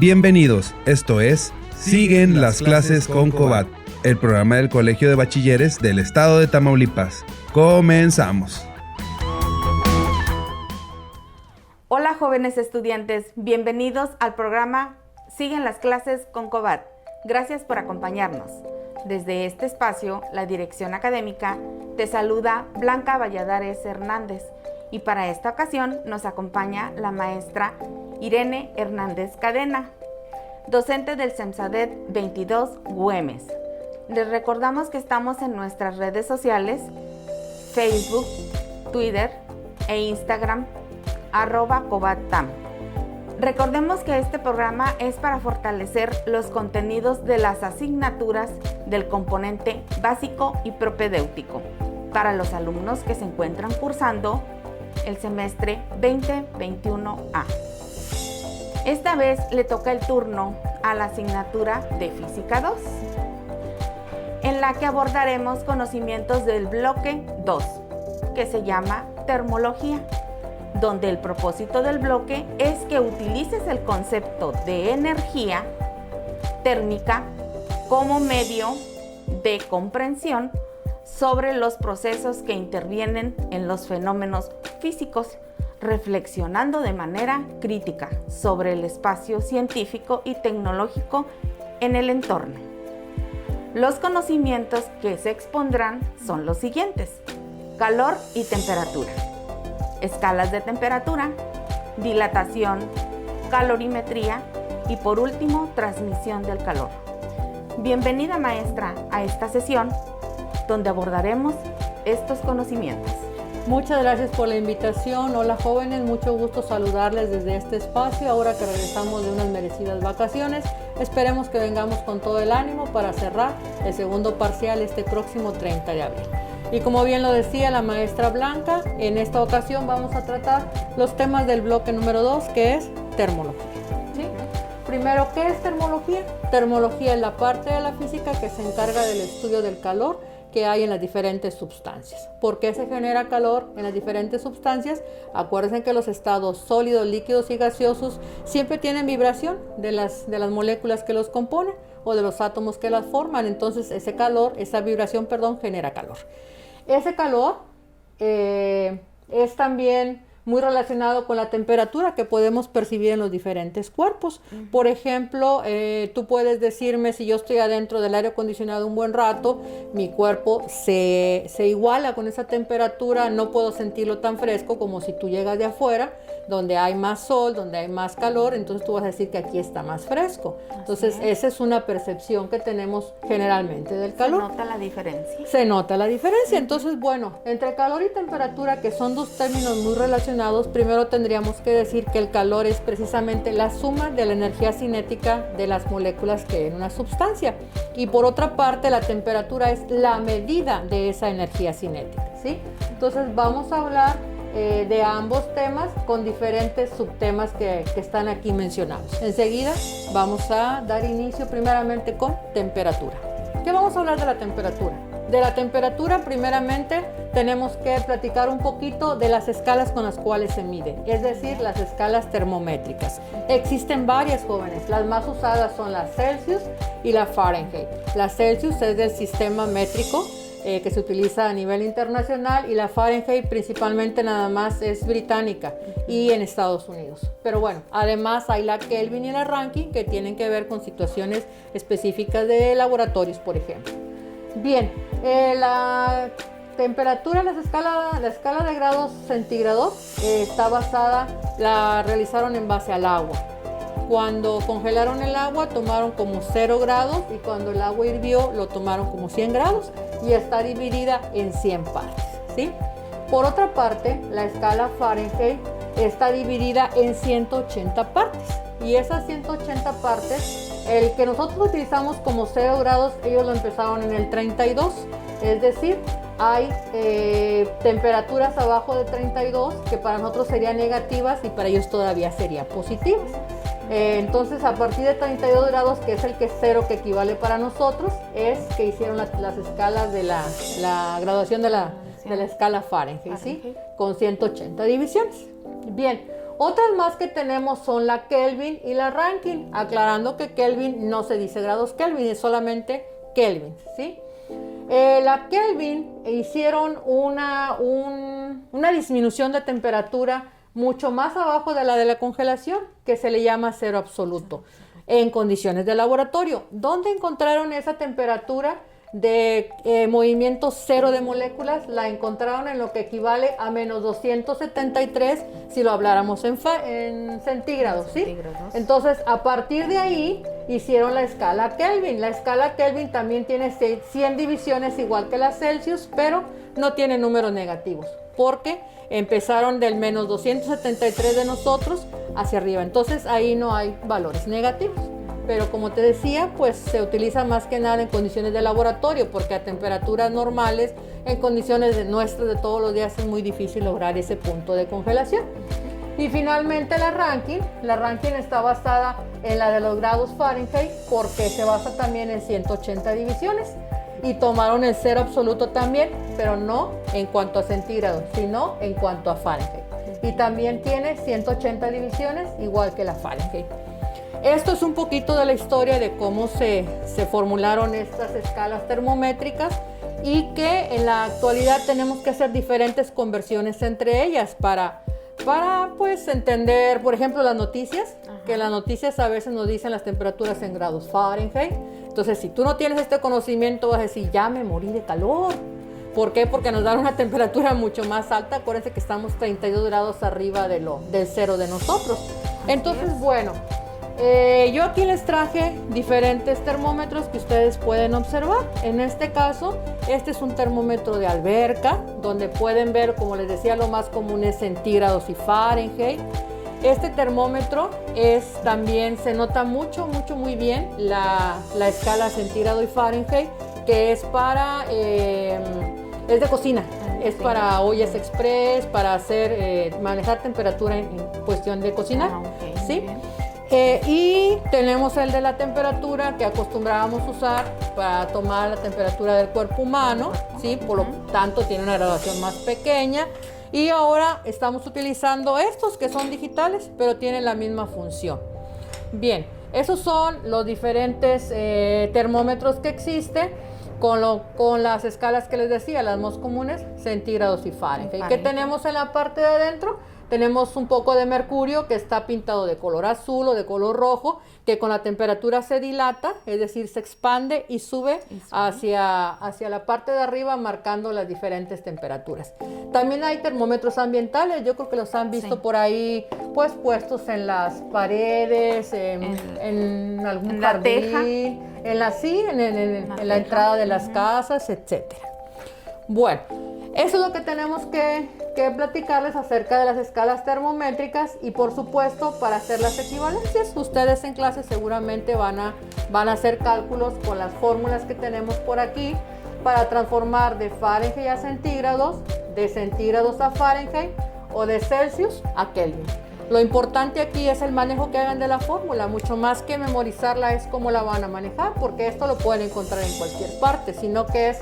Bienvenidos, esto es Siguen las clases con Cobat, el programa del Colegio de Bachilleres del Estado de Tamaulipas. Comenzamos. Hola jóvenes estudiantes, bienvenidos al programa Siguen las clases con Cobat. Gracias por acompañarnos. Desde este espacio, la dirección académica te saluda Blanca Valladares Hernández y para esta ocasión nos acompaña la maestra Irene Hernández Cadena, docente del CEMSADET 22 Güemes. Les recordamos que estamos en nuestras redes sociales, Facebook, Twitter e Instagram, @CobatTam. Recordemos que este programa es para fortalecer los contenidos de las asignaturas del componente básico y propedéutico para los alumnos que se encuentran cursando el semestre 2021A. Esta vez le toca el turno a la asignatura de Física 2, en la que abordaremos conocimientos del bloque 2, que se llama Termología, donde el propósito del bloque es que utilices el concepto de energía térmica como medio de comprensión sobre los procesos que intervienen en los fenómenos físicos, reflexionando de manera crítica sobre el espacio científico y tecnológico en el entorno. Los conocimientos que se expondrán son los siguientes: calor y temperatura, escalas de temperatura, dilatación, calorimetría y por último, transmisión del calor. Bienvenida maestra a esta sesión donde abordaremos estos conocimientos. Muchas gracias por la invitación. Hola jóvenes, mucho gusto saludarles desde este espacio. Ahora que regresamos de unas merecidas vacaciones, esperemos que vengamos con todo el ánimo para cerrar el segundo parcial este próximo 30 de abril. Y como bien lo decía la maestra Blanca, en esta ocasión vamos a tratar los temas del bloque número 2, que es termología. ¿Sí? Primero, ¿qué es termología? Termología es la parte de la física que se encarga del estudio del calor que hay en las diferentes sustancias. ¿Por qué se genera calor en las diferentes sustancias? Acuérdense que los estados sólidos, líquidos y gaseosos siempre tienen vibración de las moléculas que los componen o de los átomos que las forman. Entonces esa vibración genera calor. Ese calor es también muy relacionado con la temperatura que podemos percibir en los diferentes cuerpos. Por ejemplo, tú puedes decirme, si yo estoy adentro del aire acondicionado un buen rato, mi cuerpo se iguala con esa temperatura, no puedo sentirlo tan fresco como si tú llegas de afuera, donde hay más sol, donde hay más calor, entonces tú vas a decir que aquí está más fresco. Entonces, esa es una percepción que tenemos generalmente del calor. ¿Se nota la diferencia? Se nota la diferencia. Entonces, bueno, entre calor y temperatura, que son dos términos muy relacionados, primero tendríamos que decir que el calor es precisamente la suma de la energía cinética de las moléculas que hay en una sustancia. Y por otra parte, la temperatura es la medida de esa energía cinética, ¿sí? Entonces, vamos a hablar de ambos temas con diferentes subtemas que están aquí mencionados. Enseguida vamos a dar inicio primeramente con temperatura. ¿Qué vamos a hablar de la temperatura? De la temperatura, primeramente, tenemos que platicar un poquito de las escalas con las cuales se mide, es decir, las escalas termométricas. Existen varias, jóvenes. Las más usadas son la Celsius y la Fahrenheit. La Celsius es del sistema métrico que se utiliza a nivel internacional, y la Fahrenheit principalmente nada más es británica y en Estados Unidos. Pero bueno, además hay la Kelvin y la Rankine, que tienen que ver con situaciones específicas de laboratorios, por ejemplo. Bien, la temperatura, la escala de grados centígrados está basada, la realizaron en base al agua. Cuando congelaron el agua tomaron como 0 grados y cuando el agua hirvió lo tomaron como 100 grados y está dividida en 100 partes, ¿sí? Por otra parte, la escala Fahrenheit está dividida en 180 partes y esas 180 partes, el que nosotros utilizamos como 0 grados, ellos lo empezaron en el 32, es decir, hay temperaturas abajo de 32 que para nosotros serían negativas y para ellos todavía serían positivas. Entonces, a partir de 32 grados, que es el que es 0, que equivale para nosotros, es que hicieron las escalas de la graduación de la escala Fahrenheit, ¿sí? Con 180 divisiones. Bien, Otras más que tenemos son la Kelvin y la Rankine, aclarando que Kelvin no se dice grados Kelvin, es solamente Kelvin, ¿sí? La Kelvin hicieron una disminución de temperatura mucho más abajo de la congelación, que se le llama cero absoluto, en condiciones de laboratorio. ¿Dónde encontraron esa temperatura de movimiento cero de moléculas? La encontraron en lo que equivale a menos 273 si lo habláramos en centígrados, ¿sí? Entonces, a partir de ahí hicieron la escala Kelvin. La escala Kelvin también tiene 100 divisiones igual que la Celsius, pero no tiene números negativos, porque empezaron del menos 273 de nosotros hacia arriba. Entonces, ahí no hay valores negativos. Pero como te decía, pues se utiliza más que nada en condiciones de laboratorio, porque a temperaturas normales, en condiciones nuestras de todos los días, es muy difícil lograr ese punto de congelación. Y finalmente la Rankine está basada en la de los grados Fahrenheit, porque se basa también en 180 divisiones. Y tomaron el cero absoluto también, pero no en cuanto a centígrados, sino en cuanto a Fahrenheit. Y también tiene 180 divisiones, igual que la Fahrenheit. Esto es un poquito de la historia de cómo se formularon estas escalas termométricas, y que en la actualidad tenemos que hacer diferentes conversiones entre ellas para pues entender, por ejemplo, las noticias. Ajá. Que las noticias a veces nos dicen las temperaturas en grados Fahrenheit. Entonces, si tú no tienes este conocimiento, vas a decir, ya me morí de calor. ¿Por qué? Porque nos dan una temperatura mucho más alta. Acuérdense que estamos 32 grados arriba del cero de nosotros. Entonces, bueno, yo aquí les traje diferentes termómetros que ustedes pueden observar. En este caso, este es un termómetro de alberca, donde pueden ver, como les decía, lo más común es centígrados y Fahrenheit. Este termómetro también se nota muy bien la escala centígrado y Fahrenheit, que es es de cocina. Es para ollas express, para manejar temperatura en cuestión de cocina. Okay, ¿sí? Y tenemos el de la temperatura, que acostumbrábamos usar para tomar la temperatura del cuerpo humano, ¿sí? Por lo tanto tiene una graduación más pequeña. Y ahora estamos utilizando estos que son digitales, pero tienen la misma función. Bien, esos son los diferentes termómetros que existen con las escalas que les decía, las más comunes, centígrados y Fahrenheit. ¿Qué tenemos en la parte de adentro? Tenemos un poco de mercurio que está pintado de color azul o de color rojo, que con la temperatura se dilata, es decir, se expande y sube hacia la parte de arriba, marcando las diferentes temperaturas. También hay termómetros ambientales, yo creo que los han visto por ahí, pues puestos en las paredes, en algún jardín, en la entrada de las casas, etcétera. Bueno, eso es lo que tenemos que platicarles acerca de las escalas termométricas, y por supuesto, para hacer las equivalencias, ustedes en clase seguramente van a hacer cálculos con las fórmulas que tenemos por aquí para transformar de Fahrenheit a centígrados, de centígrados a Fahrenheit o de Celsius a Kelvin. Lo importante aquí es el manejo que hagan de la fórmula, mucho más que memorizarla es cómo la van a manejar, porque esto lo pueden encontrar en cualquier parte, sino que es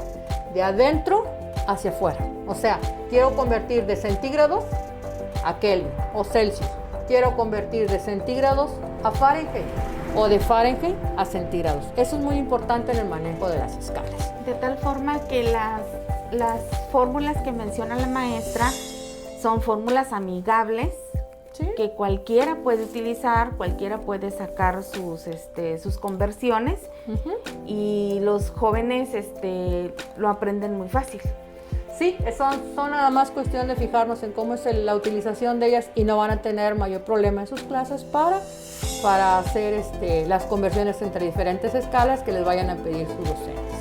de adentro hacia afuera. O sea, quiero convertir de centígrados a Kelvin o Celsius. Quiero convertir de centígrados a Fahrenheit o de Fahrenheit a centígrados. Eso es muy importante en el manejo de las escalas. De tal forma que las fórmulas que menciona la maestra son fórmulas amigables, ¿sí? Que cualquiera puede utilizar, cualquiera puede sacar sus conversiones, y los jóvenes lo aprenden muy fácil. Sí, son nada más cuestión de fijarnos en cómo es la utilización de ellas, y no van a tener mayor problema en sus clases para hacer las conversiones entre diferentes escalas que les vayan a pedir sus docentes.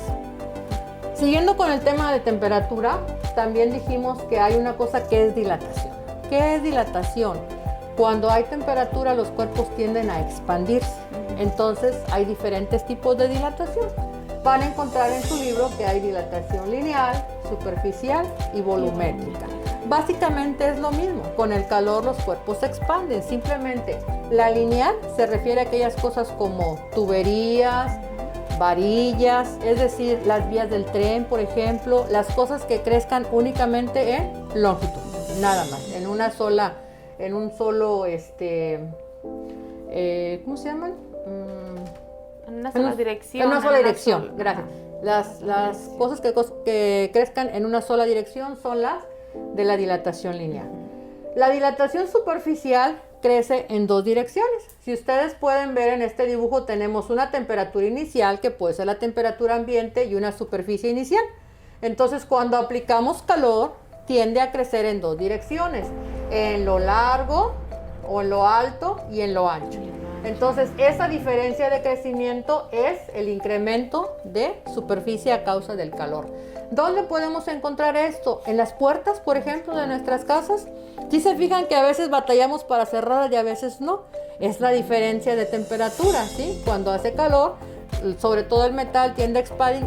Siguiendo con el tema de temperatura, también dijimos que hay una cosa que es dilatación. ¿Qué es dilatación? Cuando hay temperatura, los cuerpos tienden a expandirse. Entonces, hay diferentes tipos de dilatación. Van a encontrar en su libro que hay dilatación lineal, superficial y volumétrica. Básicamente es lo mismo. Con el calor los cuerpos se expanden. Simplemente la lineal se refiere a aquellas cosas como tuberías, varillas, es decir, las vías del tren, por ejemplo, las cosas que crezcan únicamente en longitud, nada más, en una sola en un solo, ¿cómo se llaman? En una sola dirección. En una sola dirección, gracias. Las cosas que crezcan en una sola dirección son las de la dilatación lineal. La dilatación superficial crece en dos direcciones. Si ustedes pueden ver en este dibujo, tenemos una temperatura inicial, que puede ser la temperatura ambiente, y una superficie inicial. Entonces, cuando aplicamos calor, tiende a crecer en dos direcciones, en lo largo o en lo alto y en lo ancho. Entonces, esa diferencia de crecimiento es el incremento de superficie a causa del calor. ¿Dónde podemos encontrar esto? En las puertas, por ejemplo, de nuestras casas. Si se fijan que a veces batallamos para cerrarlas y a veces no. Es la diferencia de temperatura, ¿sí? Cuando hace calor, sobre todo el metal tiende a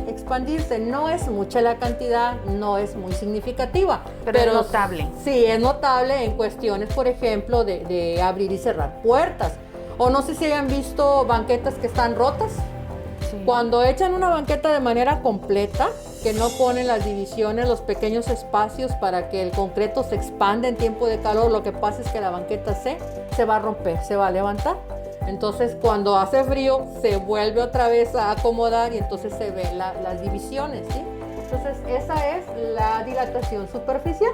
expandirse. No es mucha la cantidad, no es muy significativa. Pero es notable. Sí, es notable en cuestiones, por ejemplo, de abrir y cerrar puertas. O no sé si hayan visto banquetas que están rotas. Sí. Cuando echan una banqueta de manera completa, que no ponen las divisiones, los pequeños espacios para que el concreto se expanda en tiempo de calor, lo que pasa es que la banqueta se va a romper, se va a levantar. Entonces, cuando hace frío, se vuelve otra vez a acomodar y entonces se ven las divisiones, ¿sí? Entonces, esa es la dilatación superficial.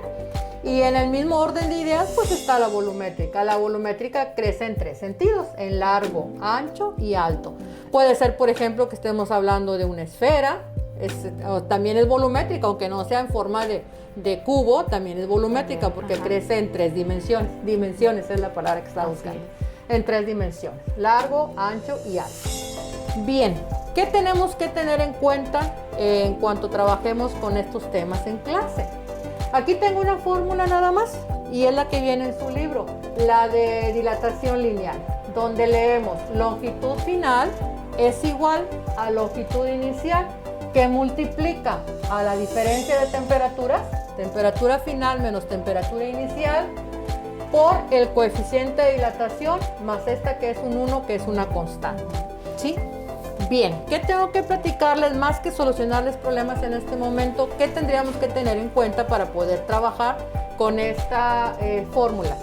Y en el mismo orden de ideas, pues está la volumétrica. La volumétrica crece en tres sentidos, en largo, ancho y alto. Puede ser, por ejemplo, que estemos hablando de una esfera, también es volumétrica, aunque no sea en forma de cubo, también es volumétrica porque crece en tres dimensiones. Dimensiones es la palabra que estaba buscando. En tres dimensiones, largo, ancho y alto. Bien, ¿qué tenemos que tener en cuenta en cuanto trabajemos con estos temas en clase? Aquí tengo una fórmula nada más y es la que viene en su libro, la de dilatación lineal, donde leemos longitud final es igual a longitud inicial, que multiplica a la diferencia de temperaturas, temperatura final menos temperatura inicial, por el coeficiente de dilatación más esta que es un 1, que es una constante, ¿sí? Bien, ¿qué tengo que platicarles más que solucionarles problemas en este momento? ¿Qué tendríamos que tener en cuenta para poder trabajar con esta fórmula?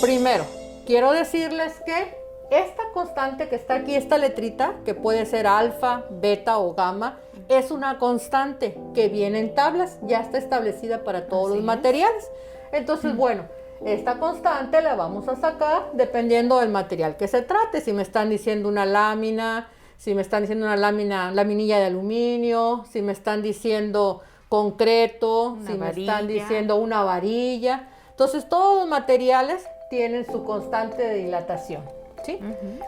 Primero, quiero decirles que esta constante que está aquí, esta letrita, que puede ser alfa, beta o gamma, es una constante que viene en tablas, ya está establecida para todos los materiales. Entonces, bueno, esta constante la vamos a sacar dependiendo del material que se trate. Si me están diciendo una lámina, si me están diciendo una laminilla de aluminio, si me están diciendo concreto, si me están diciendo una varilla. Entonces, todos los materiales tienen su constante de dilatación, ¿sí?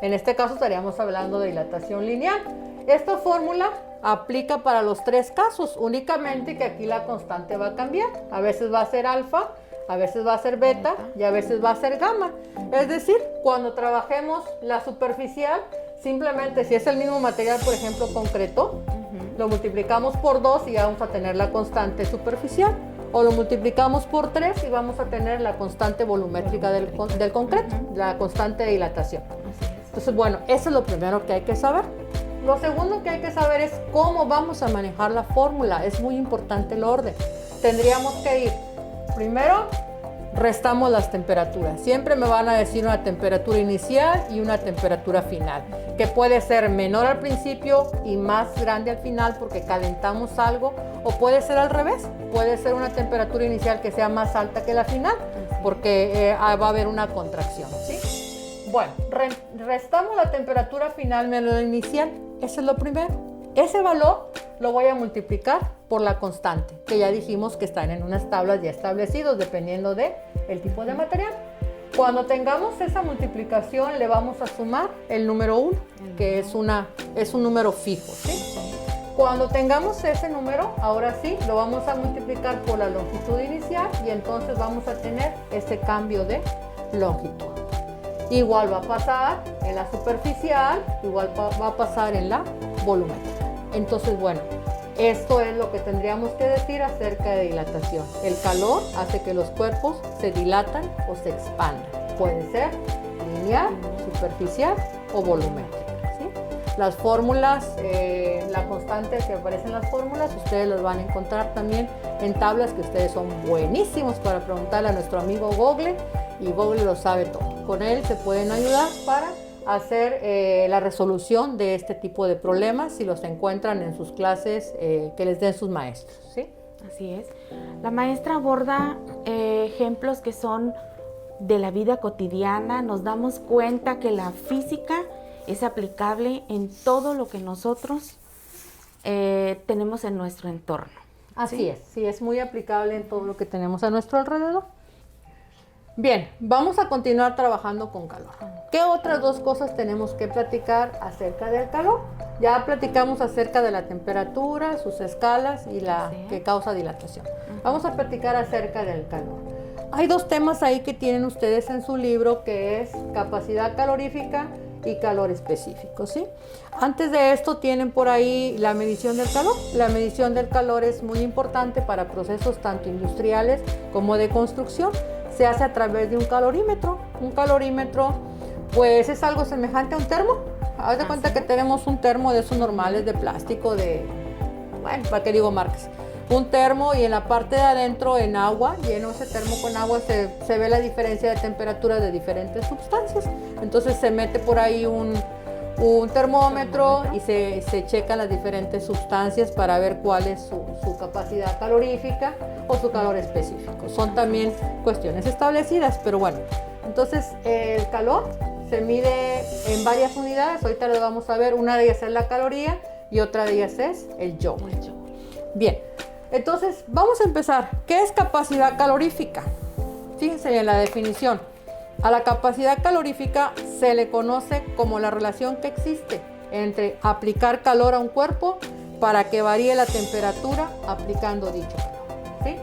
En este caso estaríamos hablando de dilatación lineal. Esta fórmula aplica para los tres casos, únicamente que aquí la constante va a cambiar. A veces va a ser alfa, a veces va a ser beta y a veces va a ser gamma. Es decir, cuando trabajemos la superficial, simplemente si es el mismo material, por ejemplo concreto, lo multiplicamos por 2 y vamos a tener la constante superficial. O lo multiplicamos por 3 y vamos a tener la constante volumétrica del concreto, la constante de dilatación. Entonces, bueno, eso es lo primero que hay que saber. Lo segundo que hay que saber es cómo vamos a manejar la fórmula. Es muy importante el orden. Tendríamos que ir, primero, restamos las temperaturas. Siempre me van a decir una temperatura inicial y una temperatura final, que puede ser menor al principio y más grande al final porque calentamos algo, o puede ser al revés. Puede ser una temperatura inicial que sea más alta que la final porque va a haber una contracción, ¿sí? Bueno, restamos la temperatura final menos la inicial. Eso es lo primero. Ese valor lo voy a multiplicar por la constante, que ya dijimos que están en unas tablas ya establecidas dependiendo del tipo de material. Cuando tengamos esa multiplicación le vamos a sumar el número 1, que es un número fijo, ¿sí? Cuando tengamos ese número, ahora sí, lo vamos a multiplicar por la longitud inicial y entonces vamos a tener ese cambio de longitud. Igual va a pasar en la superficial, igual va a pasar en la volumétrica. Entonces, bueno, esto es lo que tendríamos que decir acerca de dilatación. El calor hace que los cuerpos se dilatan o se expandan. Puede ser lineal, superficial o volumétrica, ¿sí? Las fórmulas, la constante que aparece en las fórmulas, ustedes las van a encontrar también en tablas que ustedes son buenísimos para preguntarle a nuestro amigo Google y Google lo sabe todo. Con él se pueden ayudar para hacer la resolución de este tipo de problemas si los encuentran en sus clases que les den sus maestros, ¿sí? Así es. La maestra aborda ejemplos que son de la vida cotidiana. Nos damos cuenta que la física es aplicable en todo lo que nosotros tenemos en nuestro entorno. Así es, sí, es muy aplicable en todo lo que tenemos a nuestro alrededor. Bien, vamos a continuar trabajando con calor. ¿Qué otras dos cosas tenemos que platicar acerca del calor? Ya platicamos acerca de la temperatura, sus escalas y la que causa dilatación. Vamos a platicar acerca del calor. Hay dos temas ahí que tienen ustedes en su libro, que es capacidad calorífica y calor específico, ¿sí? Antes de esto tienen por ahí la medición del calor. La medición del calor es muy importante para procesos tanto industriales como de construcción. Se hace a través de un calorímetro. Un calorímetro, pues es algo semejante a un termo. Haz de cuenta que tenemos un termo de esos normales de plástico, bueno, ¿para qué digo marcas? Un termo, y en la parte de adentro en agua, lleno ese termo con agua, se ve la diferencia de temperatura de diferentes sustancias. Entonces se mete por ahí un termómetro y se checan las diferentes sustancias para ver cuál es su capacidad calorífica o su calor específico. Son también cuestiones establecidas, pero bueno. Entonces el calor se mide en varias unidades. Ahorita lo vamos a ver. Una de ellas es la caloría y otra de ellas es el joule. Bien, entonces vamos a empezar. ¿Qué es capacidad calorífica? Fíjense en la definición. A la capacidad calorífica se le conoce como la relación que existe entre aplicar calor a un cuerpo para que varíe la temperatura aplicando dicho calor, ¿sí?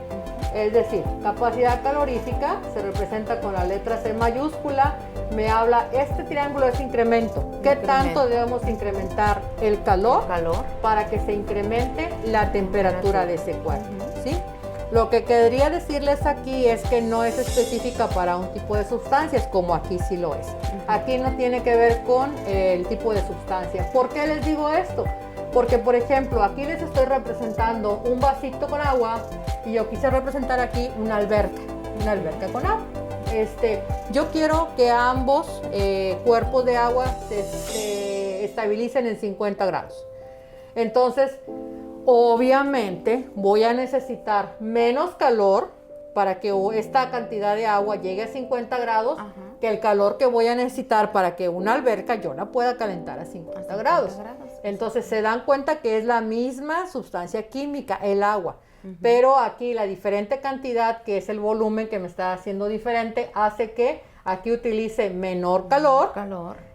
Es decir, capacidad calorífica se representa con la letra C mayúscula. Me habla, este triángulo es incremento. ¿Qué tanto debemos incrementar el calor para que se incremente la temperatura de ese cuerpo, ¿sí? Lo que querría decirles aquí es que no es específica para un tipo de sustancias, como aquí sí lo es. Aquí no tiene que ver con el tipo de sustancia. ¿Por qué les digo esto? Porque, por ejemplo, aquí les estoy representando un vasito con agua y yo quise representar aquí una alberca con agua. Yo quiero que ambos cuerpos de agua se estabilicen en 50 grados. Entonces, obviamente voy a necesitar menos calor para que esta cantidad de agua llegue a 50 grados que el calor que voy a necesitar para que una alberca yo la pueda calentar a 50 grados. Entonces se dan cuenta que es la misma sustancia química, el agua. Pero aquí la diferente cantidad, que es el volumen que me está haciendo diferente, hace que aquí utilice menor calor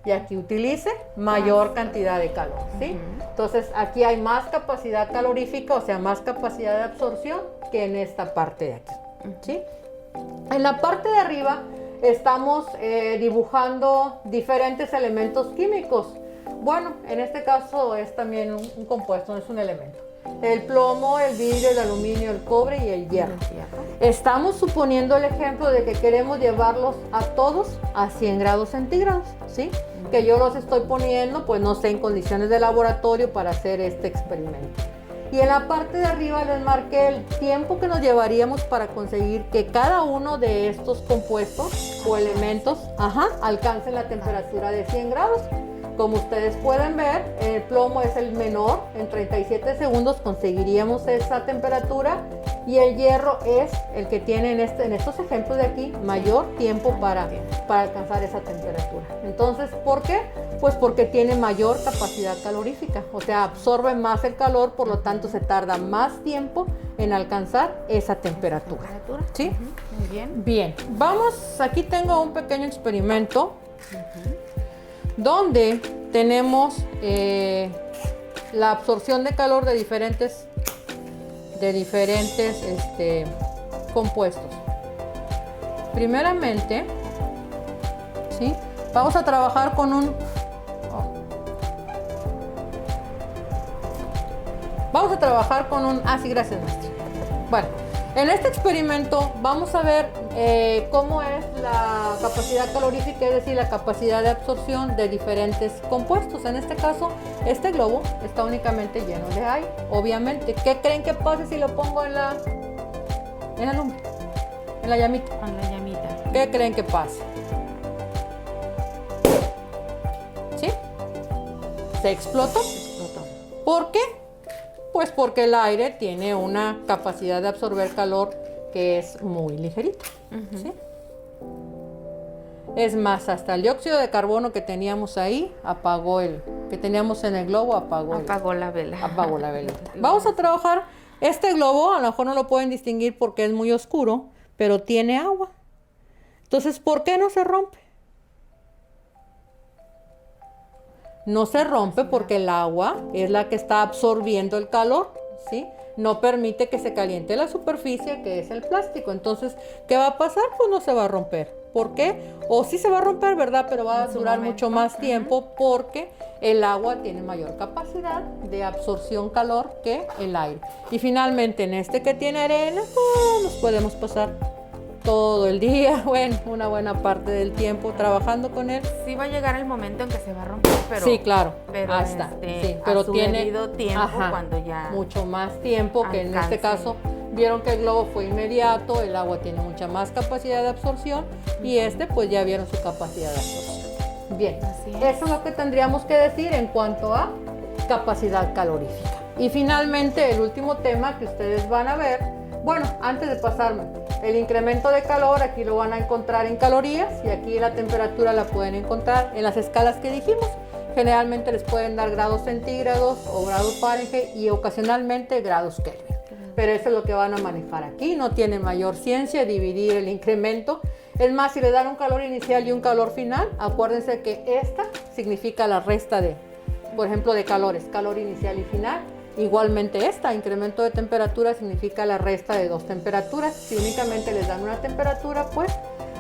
y aquí utilice mayor cantidad de calor, ¿sí? Entonces aquí hay más capacidad calorífica, o sea, más capacidad de absorción que en esta parte de aquí, ¿sí? En la parte de arriba estamos dibujando diferentes elementos químicos. Bueno, en este caso es también un compuesto, no es un elemento. El plomo, el vidrio, el aluminio, el cobre y el hierro. Estamos suponiendo el ejemplo de que queremos llevarlos a todos a 100 grados centígrados, ¿sí? Que yo los estoy poniendo, pues no sé, en condiciones de laboratorio para hacer este experimento. Y en la parte de arriba les marqué el tiempo que nos llevaríamos para conseguir que cada uno de estos compuestos o elementos alcance la temperatura de 100 grados. Como ustedes pueden ver, el plomo es el menor, en 37 segundos conseguiríamos esa temperatura, y el hierro es el que tiene en estos ejemplos de aquí mayor tiempo para alcanzar esa temperatura. Entonces, ¿por qué? Pues porque tiene mayor capacidad calorífica, o sea, absorbe más el calor, por lo tanto se tarda más tiempo en alcanzar esa temperatura. ¿Sí? Muy bien. Bien, vamos, aquí tengo un pequeño experimento. Donde tenemos la absorción de calor de diferentes compuestos. Primeramente, ¿sí? Vamos a trabajar con un sí, gracias, maestra. Bueno, en este experimento vamos a ver cómo es la capacidad calorífica, es decir, la capacidad de absorción de diferentes compuestos. En este caso, este globo está únicamente lleno de aire, obviamente. ¿Qué creen que pase si lo pongo en la lumbre, en la llamita? Con la llamita. ¿qué creen que pasa? ¿Sí? Se explotó. ¿Por qué? Pues porque el aire tiene una capacidad de absorber calor que es muy ligerita. ¿Sí? Es más, hasta el dióxido de carbono que teníamos ahí, que teníamos en el globo, apagó la vela. Apagó la vela. Vamos a trabajar. Este globo, a lo mejor no lo pueden distinguir porque es muy oscuro, pero tiene agua. Entonces, ¿por qué no se rompe? No se rompe porque el agua es la que está absorbiendo el calor, ¿sí? No permite que se caliente la superficie, que es el plástico. Entonces, ¿qué va a pasar? Pues no se va a romper. ¿Por qué? O sí se va a romper, ¿verdad? Pero va a durar mucho más tiempo porque el agua tiene mayor capacidad de absorción calor que el aire. Y finalmente, en este que tiene arena, nos podemos pasar todo el día, bueno, una buena parte del tiempo trabajando con él. Sí va a llegar el momento en que se va a romper, pero... Sí, claro, pero hasta, sí, pero tiene tiempo cuando ya... mucho más tiempo que en este caso. Vieron que el globo fue inmediato, el agua tiene mucha más capacidad de absorción y pues ya vieron su capacidad de absorción. Bien, eso es lo que tendríamos que decir en cuanto a capacidad calorífica. Y finalmente el último tema que ustedes van a ver, bueno, antes de pasarme, el incremento de calor aquí lo van a encontrar en calorías y aquí la temperatura la pueden encontrar en las escalas que dijimos. Generalmente les pueden dar grados centígrados o grados Fahrenheit y ocasionalmente grados Kelvin. Pero eso es lo que van a manejar aquí, no tiene mayor ciencia dividir el incremento. Es más, si le dan un calor inicial y un calor final, acuérdense que esta significa la resta de, por ejemplo, de calores, calor inicial y final. Igualmente esta, incremento de temperatura, significa la resta de dos temperaturas. Si únicamente les dan una temperatura, pues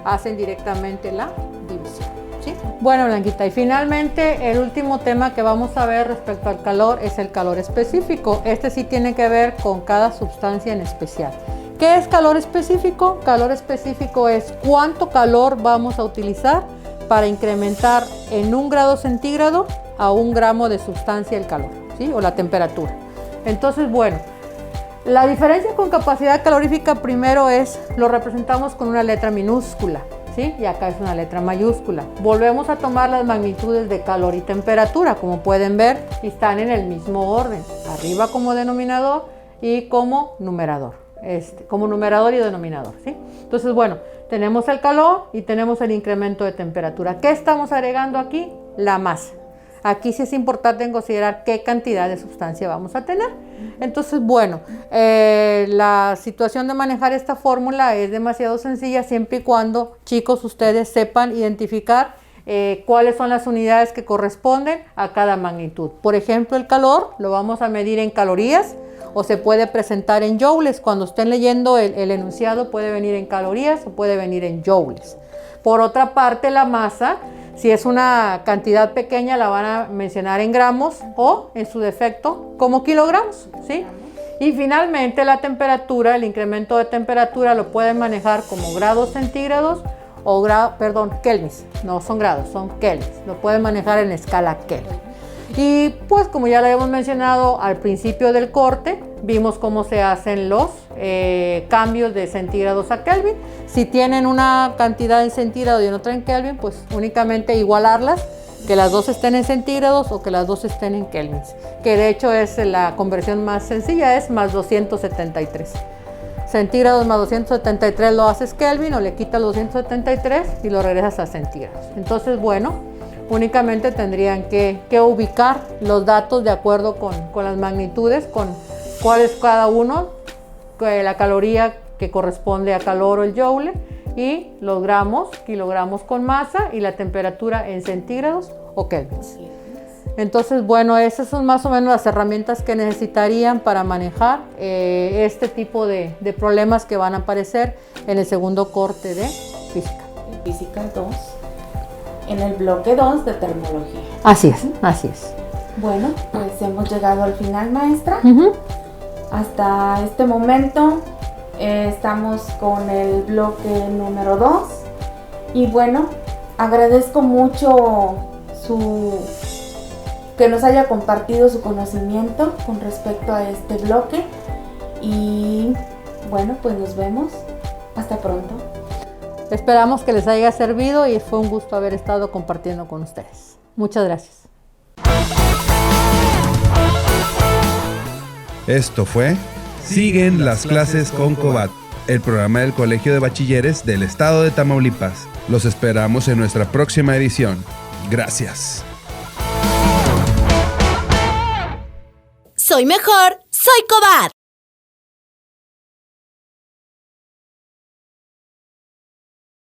hacen directamente la división. ¿Sí? Bueno, Blanquita, y finalmente el último tema que vamos a ver respecto al calor es el calor específico. Este sí tiene que ver con cada sustancia en especial. ¿Qué es calor específico? Calor específico es cuánto calor vamos a utilizar para incrementar en 1 grado centígrado a 1 gramo de sustancia el calor, ¿sí? O la temperatura. Entonces, bueno, la diferencia con capacidad calorífica primero lo representamos con una letra minúscula. ¿Sí? Y acá es una letra mayúscula. Volvemos a tomar las magnitudes de calor y temperatura, como pueden ver, están en el mismo orden, arriba como denominador y como numerador, como numerador y denominador, ¿sí? Entonces, bueno, tenemos el calor y tenemos el incremento de temperatura. ¿Qué estamos agregando aquí? La masa. Aquí sí es importante considerar qué cantidad de sustancia vamos a tener. Entonces, bueno, la situación de manejar esta fórmula es demasiado sencilla siempre y cuando, chicos, ustedes sepan identificar cuáles son las unidades que corresponden a cada magnitud. Por ejemplo, el calor lo vamos a medir en calorías o se puede presentar en joules. Cuando estén leyendo el enunciado puede venir en calorías o puede venir en joules. Por otra parte, la masa, si es una cantidad pequeña, la van a mencionar en gramos o, en su defecto, como kilogramos, ¿sí? Y finalmente la temperatura, el incremento de temperatura lo pueden manejar como grados centígrados o kelvins. No son grados, son kelvins. Lo pueden manejar en escala Kelvin. Y pues como ya lo habíamos mencionado al principio del corte, vimos cómo se hacen los cambios de centígrados a Kelvin. Si tienen una cantidad en centígrados y otra en Kelvin, pues únicamente igualarlas, que las dos estén en centígrados o que las dos estén en kelvins, que de hecho es la conversión más sencilla, es más 273. Centígrados más 273 lo haces Kelvin o le quitas los 273 y lo regresas a centígrados. Entonces, bueno, únicamente tendrían que ubicar los datos de acuerdo con las magnitudes, con cuál es cada uno, la caloría que corresponde a calor o el joule, y los gramos, kilogramos con masa, y la temperatura en centígrados o kelvins. Entonces, bueno, esas son más o menos las herramientas que necesitarían para manejar este tipo de problemas que van a aparecer en el segundo corte de física. Física 2. En el bloque 2 de termología. Así es, así es. Bueno, pues hemos llegado al final, maestra. Hasta este momento estamos con el bloque número 2. Y bueno, agradezco mucho que nos haya compartido su conocimiento con respecto a este bloque. Y bueno, pues nos vemos. Hasta pronto. Esperamos que les haya servido y fue un gusto haber estado compartiendo con ustedes. Muchas gracias. Esto fue Siguen las clases con Cobat, el programa del Colegio de Bachilleres del Estado de Tamaulipas. Los esperamos en nuestra próxima edición. Gracias. Soy mejor, soy Cobat.